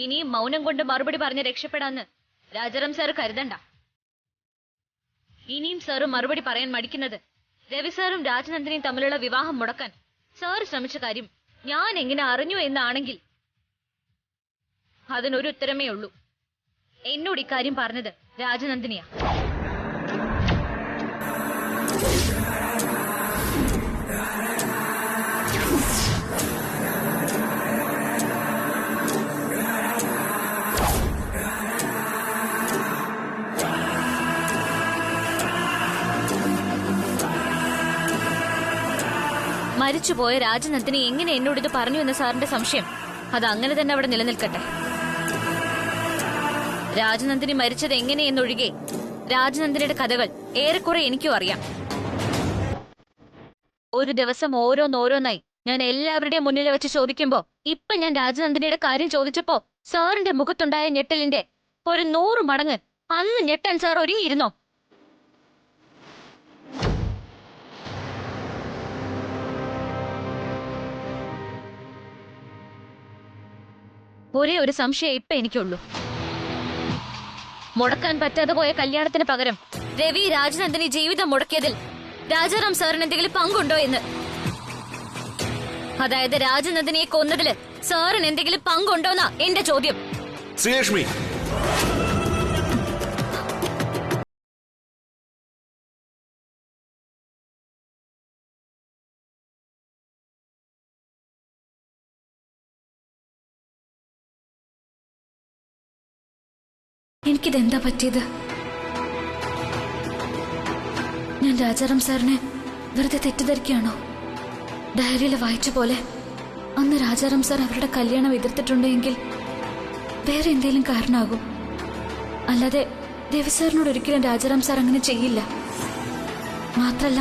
ഇനിയും മൗനം കൊണ്ട് മറുപടി പറഞ്ഞ് രക്ഷപ്പെടാന്ന് രാജാറാം സാറ് കരുതണ്ട. ഇനിയും സാറ് മറുപടി പറയാൻ മടിക്കുന്നത് രവി സാറും രാജനന്ദിനിയും തമ്മിലുള്ള വിവാഹം മുടക്കാൻ സാറ് ശ്രമിച്ച കാര്യം ഞാൻ എങ്ങനെ അറിഞ്ഞു എന്നാണെങ്കിൽ അതിനൊരു ഉത്തരമേ ഉള്ളൂ. എന്നോട് ഇക്കാര്യം പറഞ്ഞത് രാജനന്ദിനിയാ. മരിച്ചുപോയ രാജനന്ദിനി എങ്ങനെ എന്നോട് ഇത് പറഞ്ഞു എന്ന സാറിന്റെ സംശയം അത് അങ്ങനെ തന്നെ അവിടെ നിലനിൽക്കട്ടെ. രാജനന്ദിനി മരിച്ചത് എങ്ങനെയെന്നൊഴികെ രാജനന്ദിനിയുടെ കഥകൾ ഏറെക്കുറെ എനിക്കും അറിയാം. ഒരു ദിവസം ഓരോന്നോരോന്നായി ഞാൻ എല്ലാവരുടെയും മുന്നിൽ വെച്ച് ചോദിക്കുമ്പോ ഇപ്പൊ ഞാൻ രാജനന്ദിനിയുടെ കാര്യം ചോദിച്ചപ്പോ സാറിന്റെ മുഖത്തുണ്ടായ ഞെട്ടലിന്റെ ഒരു 100 മടങ്ങ് അന്ന് ഞെട്ടാൻ സാർ ഒരുങ്ങിയിരുന്നോ? ഒരേ ഒരു സംശയം ഇപ്പൊ എനിക്കുള്ളൂ. മുടക്കാൻ പറ്റാതെ പോയ കല്യാണത്തിന് പകരം രവി രാജനന്ദിനി ജീവിതം മുടക്കിയതിൽ രാജാറാം സാറിന് എന്തെങ്കിലും പങ്കുണ്ടോ എന്ന്. അതായത് രാജനന്ദിനിയെ കൊന്നതില് സാറിന് എന്തെങ്കിലും പങ്കുണ്ടോന്നാ എന്റെ ചോദ്യം. ശ്രീലക്ഷ്മി, എനിക്കിതെന്താ പറ്റിയത്? ഞാൻ രാജാറാം സാറിനെ വെറുതെ തെറ്റിദ്ധരിക്കുകയാണോ? ഡയറിയിൽ വായിച്ച പോലെ അന്ന് രാജാറാം സാർ അവരുടെ കല്യാണം എതിർത്തിട്ടുണ്ടെങ്കിൽ വേറെ എന്തെങ്കിലും കാരണമാകും. അല്ലാതെ രവി സാറിനോട് ഒരിക്കലും രാജാറാം സാർ അങ്ങനെ ചെയ്യില്ല. മാത്രല്ല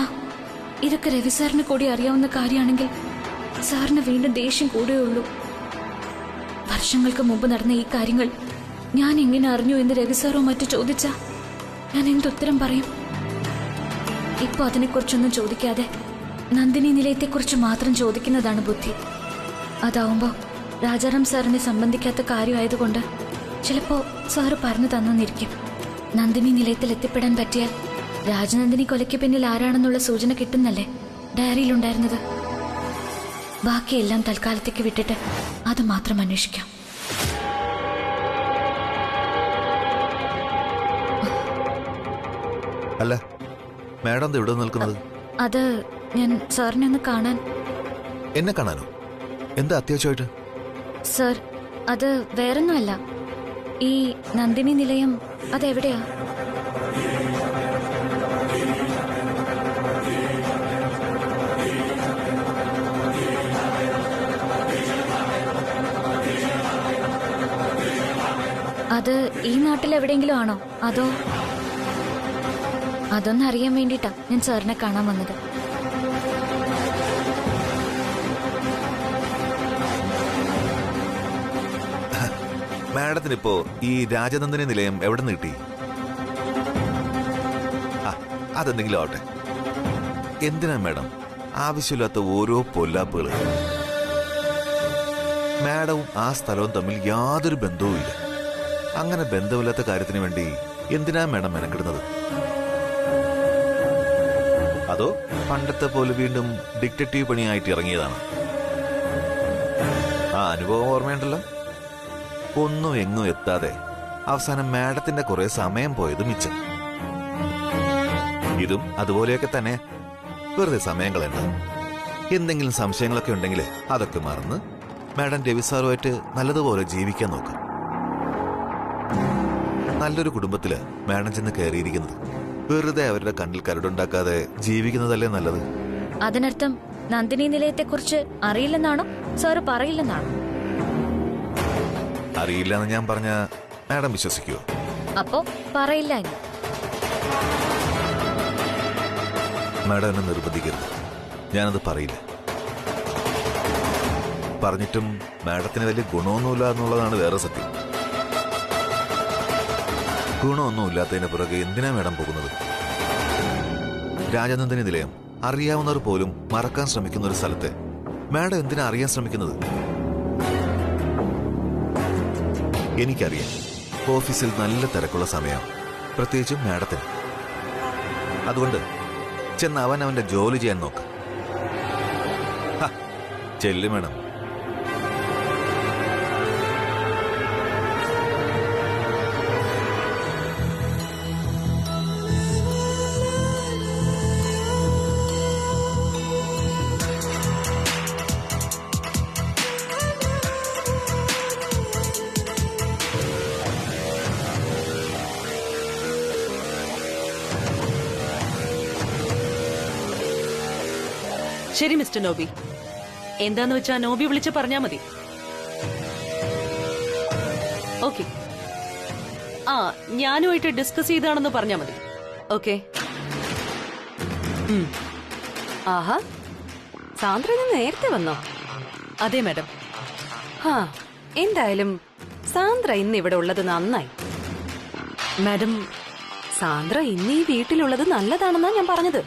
ഇതൊക്കെ രവി സാറിന് കൂടി അറിയാവുന്ന കാര്യമാണെങ്കിൽ സാറിന് വീണ്ടും ദേഷ്യം കൂടുകയുള്ളൂ. വർഷങ്ങൾക്ക് മുമ്പ് നടന്ന ഈ കാര്യങ്ങൾ ഞാൻ എങ്ങനെ അറിഞ്ഞു എന്ന് രവി സാറോ മറ്റു ചോദിച്ചാ ഞാൻ എന്തുത്തരം പറയും? ഇപ്പൊ അതിനെക്കുറിച്ചൊന്നും ചോദിക്കാതെ നന്ദിനി നിലയത്തെക്കുറിച്ച് മാത്രം ചോദിക്കുന്നതാണ് ബുദ്ധി. അതാവുമ്പോ രാജാറാം സാറിനെ സംബന്ധിക്കാത്ത കാര്യമായതുകൊണ്ട് ചിലപ്പോ സാറ് പറഞ്ഞു തന്നിരിക്കും. നന്ദിനി നിലയത്തിൽ എത്തിപ്പെടാൻ പറ്റിയാൽ രാജനന്ദിനി കൊലയ്ക്ക് പിന്നിൽ ആരാണെന്നുള്ള സൂചന കിട്ടുന്നല്ലേ ഡയറിയിലുണ്ടായിരുന്നത്. ബാക്കിയെല്ലാം തൽക്കാലത്തേക്ക് വിട്ടിട്ട് അത് മാത്രം അന്വേഷിക്കാം. അല്ല മാഡം ഇവിടെ നിൽക്കുന്നത്? അത് ഞാൻ സാറിനെ ഒന്ന് കാണാൻ. എന്നെ കാണാനോ? എന്താ അത്യാവശ്യമായിട്ട്? സർ, അത് വേറൊന്നുമല്ല. ഈ നന്ദിനി നിലയം അതെവിടെയാ? അത് ഈ നാട്ടിൽ എവിടെയെങ്കിലും ആണോ അതോ? അതൊന്നറിയാൻ വേണ്ടിയിട്ടാ ഞാൻ സാറിനെ കാണാൻ വന്നത്. മാഡത്തിനിപ്പോ ഈ രാജനന്ദിനി നിലയം എവിടെ നിന്ന് കിട്ടി? അതെന്തെങ്കിലും ആവട്ടെ. എന്തിനാ മാഡം ആവശ്യമില്ലാത്ത ഓരോ പൊല്ലാപ്പുകള്? മാഡവും ആ സ്ഥലവും തമ്മിൽ യാതൊരു ബന്ധവുമില്ല. അങ്ങനെ ബന്ധമില്ലാത്ത കാര്യത്തിന് വേണ്ടി എന്തിനാ മാഡം മെനക്കിടുന്നത്? അതോ പണ്ടത്തെ പോലെ വീണ്ടും ഡിറ്റക്റ്റീവ് പണിയായിട്ട് ഇറങ്ങിയതാണ്? ആ അനുഭവം ഓർമ്മയുണ്ടല്ലോ. ഒന്നും എങ്ങും എത്താതെ അവസാനം മാഡത്തിന്റെ കുറെ സമയം പോയത് മിച്ചം. ഇതും അതുപോലെയൊക്കെ തന്നെ. വെറുതെ സമയം കളയണ്ട. എന്തെങ്കിലും സംശയങ്ങളൊക്കെ ഉണ്ടെങ്കിൽ അതൊക്കെ മറന്ന് മാഡം രവി സാറുമായിട്ട് നല്ലതുപോലെ ജീവിക്കാൻ നോക്കാം. നല്ലൊരു കുടുംബത്തില് മാഡം ചെന്ന് കയറിയിരിക്കുന്നത്. വെറുതെ അവരുടെ കണ്ണിൽ കരടുണ്ടാക്കാതെ ജീവിക്കുന്നതല്ലേ നല്ലത്. അതിനർത്ഥം നന്ദിനി നിലയത്തെക്കുറിച്ച് അറിയില്ലെന്നാണോ? സാറ് പറയില്ലെന്നാണോ? അറിയില്ലെന്ന് ഞാൻ പറഞ്ഞ മാഡം വിശ്വസിക്കുവോ? അപ്പോ പറയില്ല. മാഡം എന്നെ നിർബന്ധിക്കരുത്. ഞാനത് പറയില്ല. പറഞ്ഞിട്ടും മാഡത്തിന് വലിയ ഗുണമൊന്നുമില്ല എന്നുള്ളതാണ് വേറെ സത്യം. ഗുണമൊന്നുമില്ലാത്തതിന് പുറകെ എന്തിനാ മാഡം പോകുന്നത്? രാജനന്ദിനി നിലയം അറിയാവുന്നവർ പോലും മറക്കാൻ ശ്രമിക്കുന്ന ഒരു സ്ഥലത്തെ മാഡം എന്തിനാ അറിയാൻ ശ്രമിക്കുന്നത്? എനിക്കറിയാം ഓഫീസിൽ നല്ല തിരക്കുള്ള സമയം, പ്രത്യേകിച്ചും മാഡത്തിന്. അതുകൊണ്ട് ചെന്ന് അവന്റെ ജോലി ചെയ്യാൻ നോക്ക്. ചെല്ലു മേഡം. ശരി മിസ്റ്റർ നോബി, എന്താന്ന് വെച്ചാ നോബി വിളിച്ച് പറഞ്ഞാ മതി. ഓക്കെ. ആ, ഞാനുമായിട്ട് ഡിസ്കസ് ചെയ്താണെന്ന് പറഞ്ഞാ മതി. ഓക്കെ. ആഹാ, സാന്ദ്ര ഇന്ന് നേരത്തെ വന്നോ? അതെ മാഡം. ഹാ, എന്തായാലും സാന്ദ്ര ഇന്ന് ഇവിടെ ഉള്ളത് നന്നായി. മാഡം, സാന്ദ്ര ഇന്ന് ഈ വീട്ടിലുള്ളത് നല്ലതാണെന്നാ ഞാൻ പറഞ്ഞത്.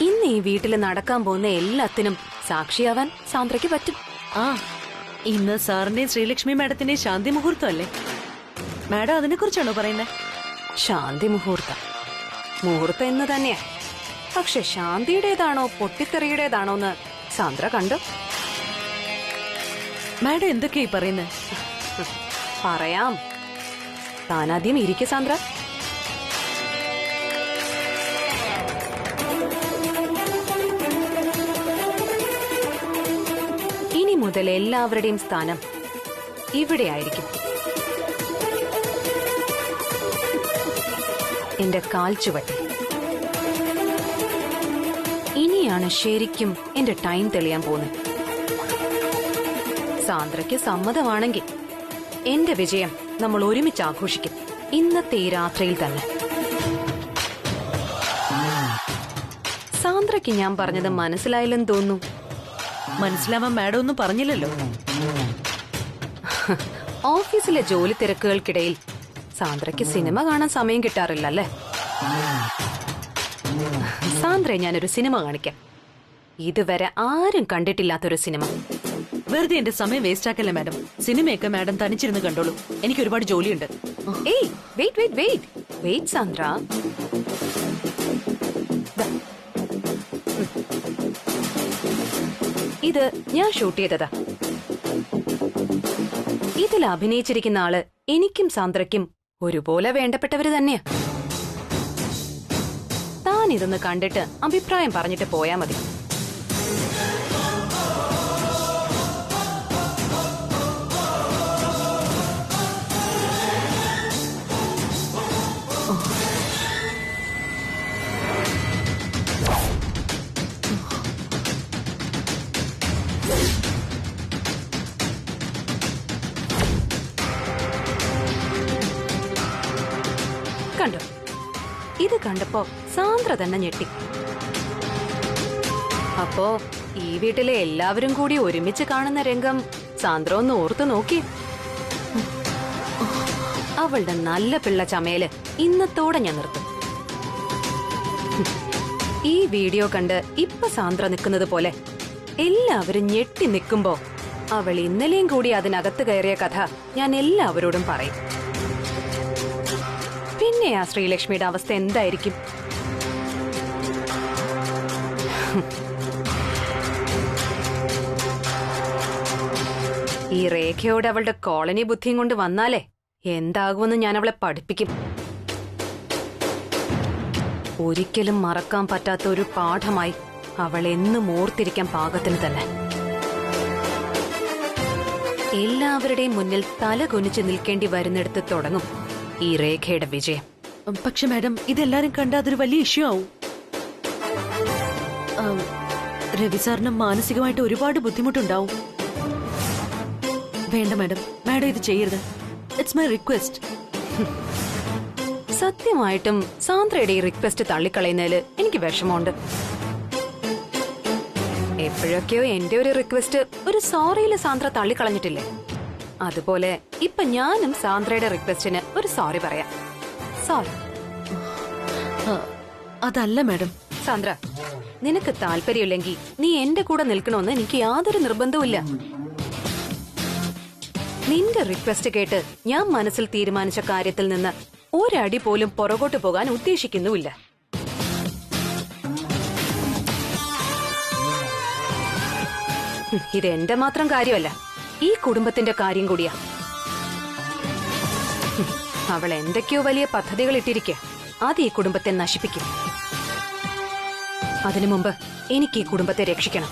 ഇന്ന് ഈ വീട്ടിൽ നടക്കാൻ പോകുന്ന എല്ലാത്തിനും സാക്ഷിയാവാൻ സാന്ദ്രയ്ക്ക് പറ്റും. ആ, ഇന്ന് സാറിന്റെയും ശ്രീലക്ഷ്മി മാഡത്തിന്റെയും ശാന്തി മുഹൂർത്തം അല്ലേ? മാഡം അതിനെ കുറിച്ചാണോ പറയുന്നത്? ശാന്തി മുഹൂർത്തം മുഹൂർത്തം എന്ന് തന്നെയാ. പക്ഷെ ശാന്തിയുടേതാണോ പൊട്ടിത്തെറിയുടേതാണോ എന്ന് സാന്ദ്ര കണ്ടു. മാഡം എന്തൊക്കെയായി പറയുന്നത്? പറയാം, താനാദ്യം ഇരിക്കെ സാന്ദ്ര. ഇനി മുതൽ എല്ലാവരുടെയും സ്ഥാനം ഇവിടെ ആയിരിക്കും. എന്റെ കാൽ ചുവട്ടിൽ. ഇനിയാണ് ശരിക്കും എന്റെ ടൈം തെളിയാൻ പോകുന്നത്. സാന്ദ്രയ്ക്ക് സമ്മതമാണെങ്കിൽ എന്റെ വിജയം നമ്മൾ ഒരുമിച്ച് ആഘോഷിക്കും, ഇന്നത്തെ ഈ രാത്രിയിൽ തന്നെ. സാന്ദ്രയ്ക്ക് ഞാൻ പറഞ്ഞത് മനസ്സിലായില്ലെന്ന് തോന്നുന്നു. മനസ്സിലാവാൻ മാഡം ഒന്നും പറഞ്ഞില്ലല്ലോ. ഓഫീസിലെ ജോലി തിരക്കുകൾക്കിടയിൽ സാന്ദ്രയ്ക്ക് സിനിമ കാണാൻ സമയം കിട്ടാറില്ലല്ലേ? സാന്ദ്രയെ ഞാനൊരു സിനിമ കാണിക്കാം. ഇതുവരെ ആരും കണ്ടിട്ടില്ലാത്തൊരു സിനിമ. വെറുതെ എന്റെ സമയം വേസ്റ്റ് ആക്കല്ലേ മാഡം. സിനിമയൊക്കെ മാഡം തനിച്ചിരുന്ന് കണ്ടോളൂ, എനിക്ക് ഒരുപാട് ജോലിയുണ്ട്. ഏയ്, wait wait wait wait Sandra. ഇത് ഞാൻ ഷൂട്ട് ചെയ്തതാ. ഇതിൽ അഭിനയിച്ചിരിക്കുന്ന ആള് എനിക്കും സാന്ദ്രയ്ക്കും ഒരുപോലെ വേണ്ടപ്പെട്ടവര് തന്നെയാ. താൻ ഇതൊന്ന് കണ്ടിട്ട് അഭിപ്രായം പറഞ്ഞിട്ട് പോയാ മതി. കണ്ടോ? ഇത് കണ്ടപ്പോ സാന്ദ്ര തന്നെ ഞെട്ടി. അപ്പോ ഈ വീട്ടിലെ എല്ലാവരും കൂടി ഒരുമിച്ച് കാണുന്ന രംഗം സാന്ദ്ര ഒന്ന് ഓർത്തു നോക്കി. അവളുടെ നല്ല പിള്ള ചമയല് ഇന്നത്തോടെ ഞാൻ നിർത്തും. ഈ വീഡിയോ കണ്ട് ഇപ്പൊ സാന്ദ്ര നിൽക്കുന്നത് പോലെ എല്ലാവരും ഞെട്ടി നിൽക്കുമ്പോ അവൾ ഇന്നലെയും കൂടി അതിനകത്ത് കയറിയ കഥ ഞാൻ എല്ലാവരോടും പറയും. പിന്നെ ആ ശ്രീലക്ഷ്മിയുടെ അവസ്ഥ എന്തായിരിക്കും? ഈ രേഖയോട് അവളുടെ കോളനി ബുദ്ധിയും കൊണ്ട് വന്നാലേ എന്താകുമെന്ന് ഞാൻ അവളെ പഠിപ്പിക്കും. ഒരിക്കലും മറക്കാൻ പറ്റാത്ത ഒരു പാഠമായി അവൾ എന്നും ഓർത്തിരിക്കാൻ പാകത്തിന് തന്നെ. എല്ലാവരുടെയും മുന്നിൽ തല കുനിച്ച് നിൽക്കേണ്ടി വരുന്നിടത്ത് തുടങ്ങും ഈ രേഖയുടെ വിജയം. പക്ഷെ മാഡം, ഇതെല്ലാരും കണ്ട അതൊരു വലിയ ഇഷ്യൂ ആവും. രവി സാറിന് മാനസികമായിട്ട് ഒരുപാട് ബുദ്ധിമുട്ടുണ്ടാവും. വേണ്ട മാഡം, മാഡം ഇത് ചെയ്യരുത്. It's my request. സത്യമായിട്ടും സാന്ദ്രയുടെ ഈ റിക്വസ്റ്റ് തള്ളിക്കളയുന്നതില് എനിക്ക് വിഷമമുണ്ട്. എപ്പോഴൊക്കെയോ എന്റെ ഒരു റിക്വസ്റ്റ് ഒരു സോറിയില് സാന്ദ്ര തള്ളിക്കളഞ്ഞിട്ടില്ലേ? അതുപോലെ ഇപ്പൊ ഞാനും സാന്ദ്രയുടെ റിക്വസ്റ്റിന് ഒരു സോറി പറയാം. സോറി. അതല്ല മാഡം. സാന്ദ്ര, നിനക്ക് താല്പര്യമില്ലെങ്കിൽ നീ എന്റെ കൂടെ നിൽക്കണമെന്ന് എനിക്ക് യാതൊരു നിർബന്ധവുമില്ല. നിന്റെ റിക്വസ്റ്റ് കേട്ട് ഞാൻ മനസ്സിൽ തീരുമാനിച്ച കാര്യത്തിൽ നിന്ന് ഒരടി പോലും പുറകോട്ട് പോകാൻ ഉദ്ദേശിക്കുന്നുമില്ല. ഇത് എന്റെ മാത്രം കാര്യമല്ല, ഈ കുടുംബത്തിന്റെ കാര്യം കൂടിയാ. അവൾ എന്തൊക്കെയോ വലിയ പദ്ധതികൾ ഇട്ടിരിക്കുക, അത് ഈ കുടുംബത്തെ നശിപ്പിക്കും. അതിനു മുമ്പ് എനിക്ക് ഈ കുടുംബത്തെ രക്ഷിക്കണം.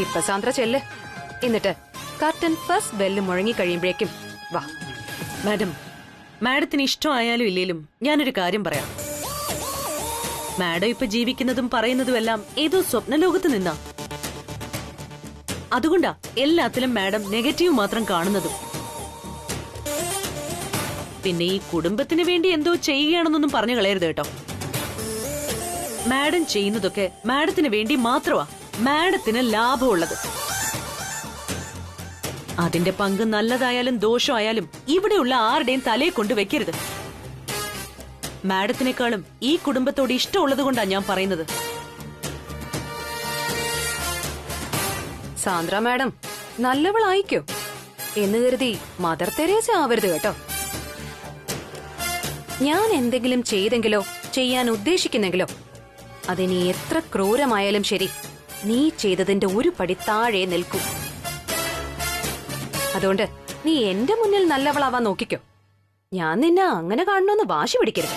ഇപ്പൊ സാന്ദ്ര ചെല്ല്, എന്നിട്ട് കർട്ടൻ ഫസ്റ്റ് ബെല്ല് മുഴങ്ങി കഴിയുമ്പോഴേക്കും വാ. മാഡം, മാഡത്തിന് ഇഷ്ടമായാലും ഇല്ലേലും ഞാനൊരു കാര്യം പറയാം. മാഡം ഇപ്പൊ ജീവിക്കുന്നതും പറയുന്നതുമെല്ലാം ഏതോ സ്വപ്നലോകത്ത് നിന്നാ. അതുകൊണ്ടാ എല്ലാത്തിലും മാഡം നെഗറ്റീവ് മാത്രം കാണുന്നതും. പിന്നെ ഈ കുടുംബത്തിന് വേണ്ടി എന്തോ ചെയ്യുകയാണെന്നൊന്നും പറഞ്ഞു കളയരുത് കേട്ടോ. മാഡം ചെയ്യുന്നതൊക്കെ മാഡത്തിന് വേണ്ടി മാത്രമാ, മാഡത്തിന് ലാഭമുള്ളത്. അതിന്റെ പങ്ക് നല്ലതായാലും ദോഷമായാലും ഇവിടെയുള്ള ആരുടെയും തലയെ കൊണ്ട് വെക്കരുത്. മാഡത്തിനേക്കാളും ഈ കുടുംബത്തോട് ഇഷ്ടമുള്ളത് കൊണ്ടാ ഞാൻ പറയുന്നത്. സാന്ദ്ര മാഡം നല്ലവളായിക്കോ എന്ന് കരുതി മദർ തെരേസ ആവരുത് കേട്ടോ. ഞാൻ എന്തെങ്കിലും ചെയ്തെങ്കിലോ ചെയ്യാൻ ഉദ്ദേശിക്കുന്നെങ്കിലോ അതിനി എത്ര ക്രൂരമായാലും ശരി, നീ ചെയ്തതിന്റെ ഒരു പടി താഴെ നിൽക്കൂ. അതുകൊണ്ട് നീ എന്റെ മുന്നിൽ നല്ലവളാവാൻ നോക്കിക്കോ. ഞാൻ നിന്നെ അങ്ങനെ കാണണമെന്ന് വാശി പിടിക്കരുത്.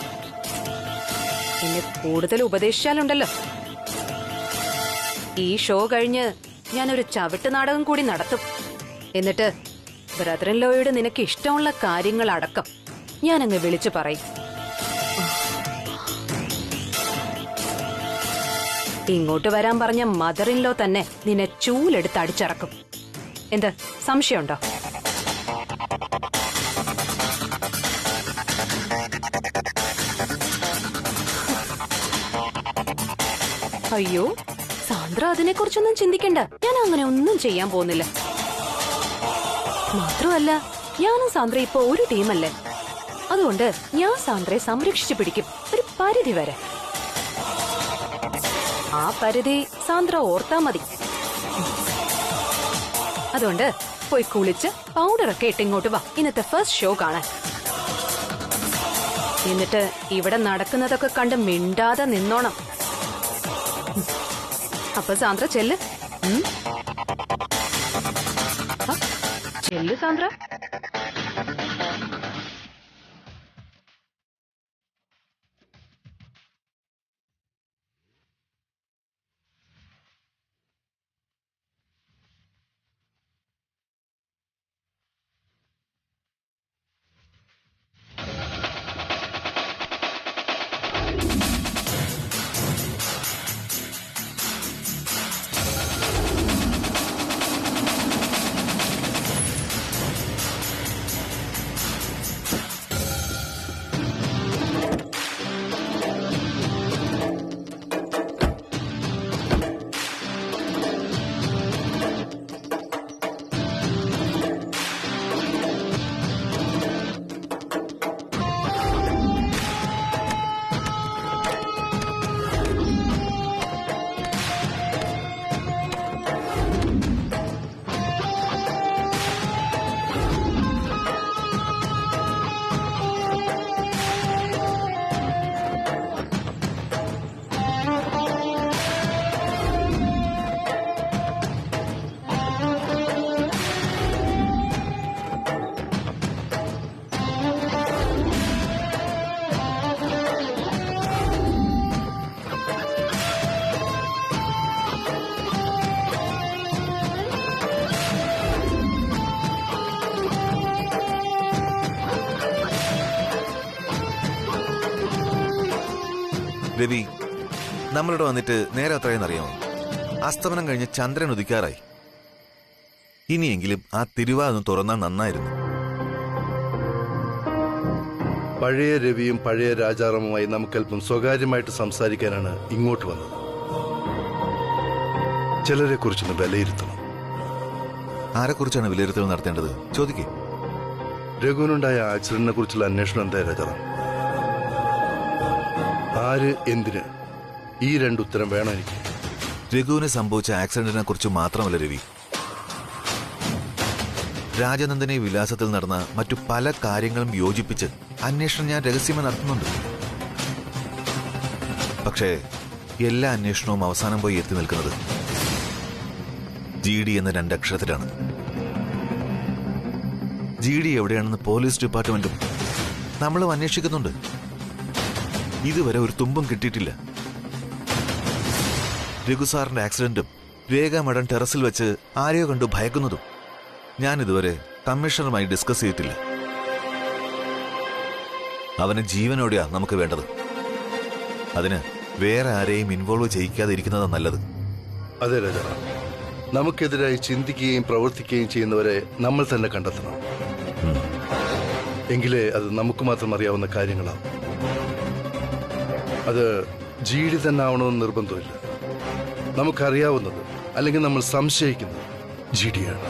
എന്നെ കൂടുതൽ ഉപദേശിച്ചാലുണ്ടല്ലോ, ഈ ഷോ കഴിഞ്ഞ് ഞാനൊരു ചവിട്ട് നാടകം കൂടി നടത്തും. എന്നിട്ട് ബ്രദർ ഇൻ ലോയോട് നിനക്ക് ഇഷ്ടമുള്ള കാര്യങ്ങളടക്കം ഞാനങ്ങ് വിളിച്ചു പറയും. ഇങ്ങോട്ട് വരാൻ പറഞ്ഞ മദർ ഇൻ ലോ തന്നെ നിന്നെ ചൂലെടുത്ത് അടിച്ചിറക്കും. എന്ത് സംശയമുണ്ടോ? അയ്യോ സാന്ദ്ര, അതിനെക്കുറിച്ചൊന്നും ചിന്തിക്കണ്ട. ഞാൻ അങ്ങനെ ഒന്നും ചെയ്യാൻ പോകുന്നില്ല. മാത്രമല്ല ഞാനും സാന്ദ്ര ഇപ്പൊ ഒരു ടീമല്ലേ. അതുകൊണ്ട് ഞാൻ സാന്ദ്രയെ സംരക്ഷിച്ചു പിടിക്കും ഒരു പരിധി വരെ. ആ പരിധി സാന്ദ്ര ഓർത്താ മതി. അതുകൊണ്ട് പോയി കുളിച്ച് പൗഡറൊക്കെ ഇട്ട് ഇങ്ങോട്ട് വാ, ഇന്നത്തെ ഫസ്റ്റ് ഷോ കാണാൻ. എന്നിട്ട് ഇവിടെ നടക്കുന്നതൊക്കെ കണ്ട് മിണ്ടാതെ നിന്നോണം. അപ്പൊ സാന്ദ്ര ചെല്ല്. ചെല്ലു സാന്ദ്ര. രവി, നമ്മളിവിടെ വന്നിട്ട് നേരെ അത്രയെന്ന് അറിയാമോ? അസ്തമനം കഴിഞ്ഞ് ചന്ദ്രൻ ഉദിക്കാറായി. ഇനിയെങ്കിലും ആ തിരുവാതൊന്ന് തുറന്നാൽ നന്നായിരുന്നു. പഴയ രവിയും പഴയ രാജാറാമുമായി നമുക്കല്പം സ്വകാര്യമായിട്ട് സംസാരിക്കാനാണ് ഇങ്ങോട്ട് വന്നത്. ചിലരെ കുറിച്ചൊന്ന് വിലയിരുത്തണം. ആരെക്കുറിച്ചാണ് വിലയിരുത്തൽ നടത്തേണ്ടത്? ചോദിക്കേ. രഘുവിനുണ്ടായ ആക്സിഡന്റിനെ കുറിച്ചുള്ള അന്വേഷണം എന്താ രാജാറാം? ആര്, എന്തിന്? ഈ രണ്ടുത്തരം വേണം എനിക്ക്. രഘുവിന് സംഭവിച്ച ആക്സിഡന്റിനെ കുറിച്ച് മാത്രമല്ല രവി, രാജനന്ദനെ വിലാസത്തിൽ നടന്ന മറ്റു പല കാര്യങ്ങളും യോജിപ്പിച്ച് അന്വേഷണം ഞാൻ രഹസ്യമായി നടത്തുന്നുണ്ട്. പക്ഷേ എല്ലാ അന്വേഷണവും അവസാനം പോയി എത്തി നിൽക്കുന്നത് GD എന്ന 2 അക്ഷരത്തിലാണ്. GD എവിടെയാണെന്ന് പോലീസ് ഡിപ്പാർട്ട്മെന്റും നമ്മളും അന്വേഷിക്കുന്നുണ്ട്. ഇതുവരെ ഒരു തുമ്പും കിട്ടിയിട്ടില്ല. രഘുസാറിന്റെ ആക്സിഡന്റും രേഖ മേഡം ടെറസിൽ വെച്ച് ആരെയോ കണ്ടു ഭയക്കുന്നതും ഞാൻ ഇതുവരെ കമ്മീഷണറുമായി ഡിസ്കസ് ചെയ്തിട്ടില്ല. അവന് ജീവനോടെയാ നമുക്ക് വേണ്ടത്. അതിന് വേറെ ആരെയും ഇൻവോൾവ് ചെയ്യിക്കാതിരിക്കുന്നതാണ് നല്ലത്. അതെ രാജാറാം, നമുക്കെതിരായി ചിന്തിക്കുകയും പ്രവർത്തിക്കുകയും ചെയ്യുന്നവരെ നമ്മൾ തന്നെ കണ്ടെത്തണം. എങ്കിലേ അത് നമുക്ക് മാത്രം അറിയാവുന്ന കാര്യങ്ങളാണ്. അത് GD തന്നെ ആവണമെന്ന് നിർബന്ധമില്ല. നമുക്കറിയാവുന്നത് അല്ലെങ്കിൽ നമ്മൾ സംശയിക്കുന്നത് GD-യാണ്.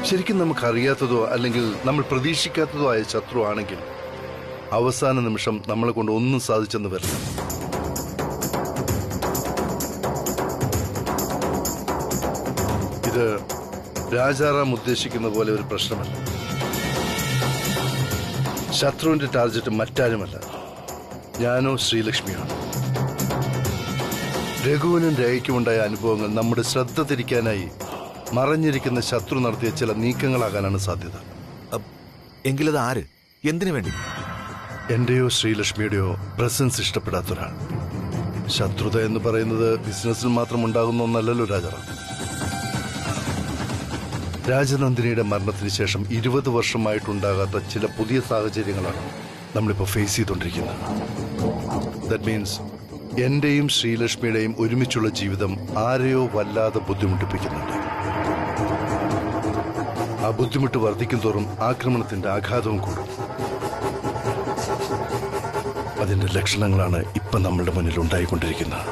ശരിക്കും നമുക്കറിയാത്തതോ അല്ലെങ്കിൽ നമ്മൾ പ്രതീക്ഷിക്കാത്തതോ ആയ ശത്രു ആണെങ്കിൽ അവസാന നിമിഷം നമ്മളെ കൊണ്ട് ഒന്നും സാധിച്ചെന്ന് വരില്ല. ഇത് രാജാറാം ഉദ്ദേശിക്കുന്ന പോലെ ഒരു പ്രശ്നമല്ല. ശത്രുവിന്റെ ടാർഗറ്റ് മറ്റാരുമല്ല, ഞാനോ ശ്രീലക്ഷ്മിയാണ്. രഘുവിനും രേഖയ്ക്കുമുണ്ടായ അനുഭവങ്ങൾ നമ്മുടെ ശ്രദ്ധ തിരിക്കാനായി മറഞ്ഞിരിക്കുന്ന ശത്രു നടത്തിയ ചില നീക്കങ്ങളാകാനാണ് സാധ്യത. എങ്കിലത് ആര്, എന്തിനു വേണ്ടി? എന്റെയോ ശ്രീലക്ഷ്മിയുടെയോ പ്രസൻസ് ഇഷ്ടപ്പെടാത്ത ഒരാൾ. ശത്രുത എന്ന് പറയുന്നത് ബിസിനസ്സിൽ മാത്രം ഉണ്ടാകുന്ന ഒന്നല്ലല്ലോ രാജാറാം. രാജനന്ദിനിയുടെ മരണത്തിന് ശേഷം 20 വർഷമായിട്ടുണ്ടാകാത്ത ചില പുതിയ സാഹചര്യങ്ങളാണ് നമ്മളിപ്പോൾ ഫേസ് ചെയ്തുകൊണ്ടിരിക്കുന്നത്. ദാറ്റ് മീൻസ് എന്റെയും ശ്രീലക്ഷ്മിയുടെയും ഒരുമിച്ചുള്ള ജീവിതം ആരെയോ വല്ലാതെ ബുദ്ധിമുട്ടിപ്പിക്കുന്നുണ്ട്. ആ ബുദ്ധിമുട്ട് വർദ്ധിക്കും തോറും ആക്രമണത്തിന്റെ ആഘാതവും കൂടും. അതിന്റെ ലക്ഷണങ്ങളാണ് ഇപ്പൊ നമ്മളുടെ മുന്നിൽ ഉണ്ടായിക്കൊണ്ടിരിക്കുന്നത്.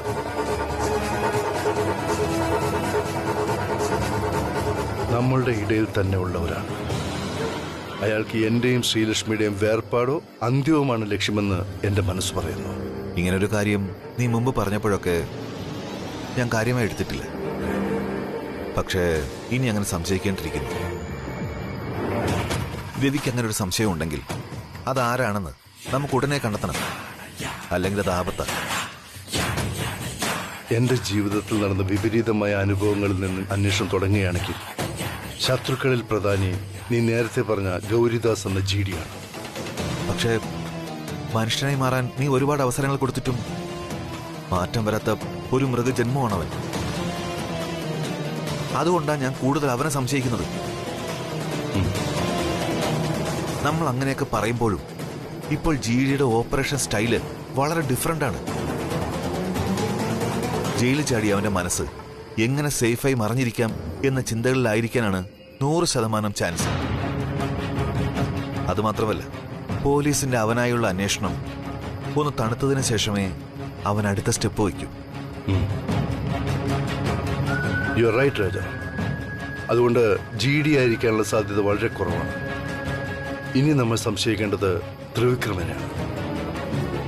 നമ്മളുടെ ഇടയിൽ തന്നെ ഉള്ള ഒരാൾ. അയാൾക്ക് എന്റെയും ശ്രീലക്ഷ്മിയുടെയും വേർപാടോ അന്ത്യവുമാണ് ലക്ഷ്യമെന്ന് എന്റെ മനസ്സ് പറയുന്നു. ഇങ്ങനൊരു കാര്യം നീ മുമ്പ് പറഞ്ഞപ്പോഴൊക്കെ ഞാൻ കാര്യമായി എടുത്തിട്ടില്ല. പക്ഷേ ഇനി അങ്ങനെ സംശയിക്കേണ്ടിയിരിക്കുന്നു. രവിക്ക് അങ്ങനെ ഒരു സംശയം ഉണ്ടെങ്കിൽ അതാരാണെന്ന് നമുക്ക് ഉടനെ കണ്ടെത്തണം. അല്ലെങ്കിൽ അത് ആപത്താണ്. എന്റെ ജീവിതത്തിൽ നടന്ന വിപരീതമായ അനുഭവങ്ങളിൽ നിന്ന് അന്വേഷണം തുടങ്ങുകയാണെങ്കിൽ ശത്രുക്കളിൽ പ്രധാനി നീ നേരത്തെ പറഞ്ഞ ഗൗരിദാസ് എന്ന GD-യാണ്. പക്ഷേ മനുഷ്യനായി മാറാൻ നീ ഒരുപാട് അവസരങ്ങൾ കൊടുത്തിട്ടും മാറ്റം വരാത്ത ഒരു മൃഗജന്മമാണവൻ. അതുകൊണ്ടാണ് ഞാൻ കൂടുതൽ അവനെ സംശയിക്കുന്നത്. നമ്മൾ അങ്ങനെയൊക്കെ പറയുമ്പോഴും ഇപ്പോൾ GD-യുടെ ഓപ്പറേഷൻ സ്റ്റൈല് വളരെ ഡിഫറൻ്റ് ആണ്. ജയിലിൽ ചാടി അവന്റെ മനസ്സ് എങ്ങനെ സേഫായി മറിഞ്ഞിരിക്കാം എന്ന ചിന്തകളിലായിരിക്കാനാണ് 100% ചാൻസ്. അതുമാത്രമല്ല, പോലീസിന്റെ അവനായുള്ള അന്വേഷണം ഒന്ന് തണുത്തതിന് ശേഷമേ അവൻ അടുത്ത സ്റ്റെപ്പ് വയ്ക്കൂ. യു ആർ റൈറ്റ് രാജ. അതുകൊണ്ട് GD ആയിരിക്കാനുള്ള സാധ്യത വളരെ കുറവാണ്. ഇനി നമ്മൾ സംശയിക്കേണ്ടത് ത്രിവിക്രമനെയാണ്.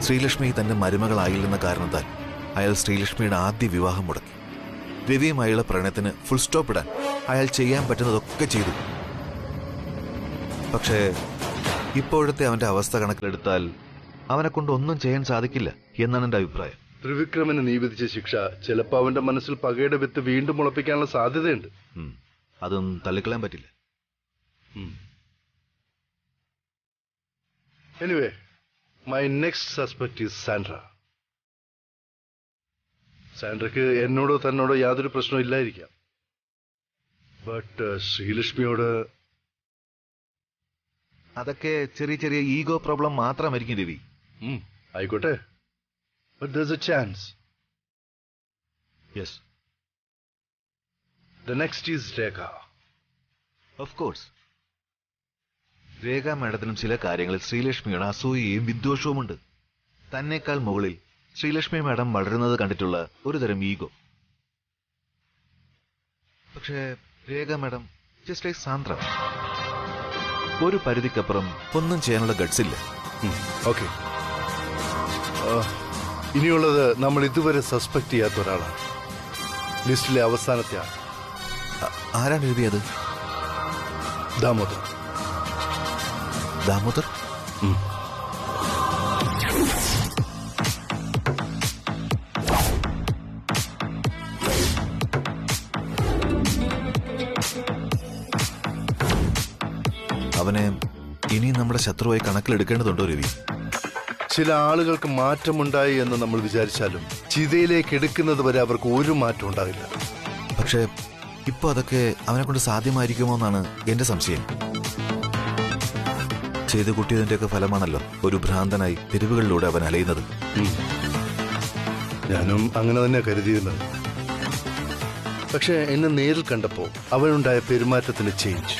ശ്രീലക്ഷ്മി തന്റെ മരുമകളായില്ലെന്ന കാരണത്താൽ അയാൾ ശ്രീലക്ഷ്മിയുടെ ആദ്യ വിവാഹം മുടക്കി. രവിയുമായുള്ള പ്രണയത്തിന് ഫുൾ സ്റ്റോപ്പ് ഇടാൻ അയാൾ ചെയ്യാൻ പറ്റുന്നതൊക്കെ ചെയ്തു. പക്ഷേ ഇപ്പോഴത്തെ അവന്റെ അവസ്ഥ കണക്കിലെടുത്താൽ അവനെ കൊണ്ട് ഒന്നും ചെയ്യാൻ സാധിക്കില്ല എന്നാണ് എന്റെ അഭിപ്രായം. ത്രിവിക്രമന് നീ വിധിച്ച ശിക്ഷ ചിലപ്പോൾ അവന്റെ മനസ്സിൽ പകയുടെ വിത്ത് വീണ്ടും മുളപ്പിക്കാനുള്ള സാധ്യതയുണ്ട്. അതും തള്ളിക്കളയാൻ പറ്റില്ല. Anyway, my next suspect is Sandra. സാൻഡ്രയ്ക്ക് എന്നോടോ തന്നോടോ യാതൊരു പ്രശ്നവും ഇല്ലായിരിക്കാം. ബട്ട് ശ്രീലക്ഷ്മിയോട് അതൊക്കെ ചെറിയ ചെറിയ ഈഗോ പ്രോബ്ലം മാത്രമായിരിക്കും രവി. ആയിക്കോട്ടെ. But there's a chance. Yes. The next is Rekha. Of course. Rekha മാഡത്തിനും ചില കാര്യങ്ങളിൽ ശ്രീലക്ഷ്മിയുടെ അസൂയയും വിദ്വേഷവുമുണ്ട്. തന്നേക്കാൾ മുകളിൽ ശ്രീലക്ഷ്മി മാഡം വളരുന്നത് കണ്ടിട്ടുള്ള ഒരു തരം ഈഗോ. പക്ഷേ രേഖ മാഡം ജസ്റ്റ് ലൈക്ക് സാന്ദ്ര, ഒരു പരിധിക്കപ്പുറം ഒന്നും ചെയ്യാനുള്ള ഗട്സ് ഇല്ല. ഓക്കെ, ഇനിയുള്ളത് നമ്മൾ ഇതുവരെ സസ്പെക്ട് ചെയ്യാത്ത ഒരാളാണ്. ലിസ്റ്റിലെ അവസാനത്തെ ആൾ. ആരാണ് എഴുതിയത്? ദാമോദർ. ദാമോദർ? അവനെ ഇനി നമ്മുടെ ശത്രുവായി കണക്കിലെടുക്കേണ്ടതുണ്ടോ രവി? ചില ആളുകൾക്ക് മാറ്റമുണ്ടായി എന്ന് നമ്മൾ വിചാരിച്ചാലും ചിതയിലേക്ക് എടുക്കുന്നത് വരെ അവർക്ക് ഒരു മാറ്റം ഉണ്ടാകില്ല. പക്ഷേ ഇപ്പൊ അതൊക്കെ അവനെ കൊണ്ട് സാധ്യമായിരിക്കുമോ എന്നാണ് എന്റെ സംശയം. ചെയ്തു കൂട്ടിയതിന്റെയൊക്കെ ഫലമാണല്ലോ ഒരു ഭ്രാന്തനായി തെരുവുകളിലൂടെ അവൻ അലയുന്നത്. ഞാനും അങ്ങനെ തന്നെ കരുതിയിരുന്നത്. പക്ഷെ എന്നെ നേരിൽ കണ്ടപ്പോ അവനുണ്ടായ പെരുമാറ്റത്തിന് ചേഞ്ച്,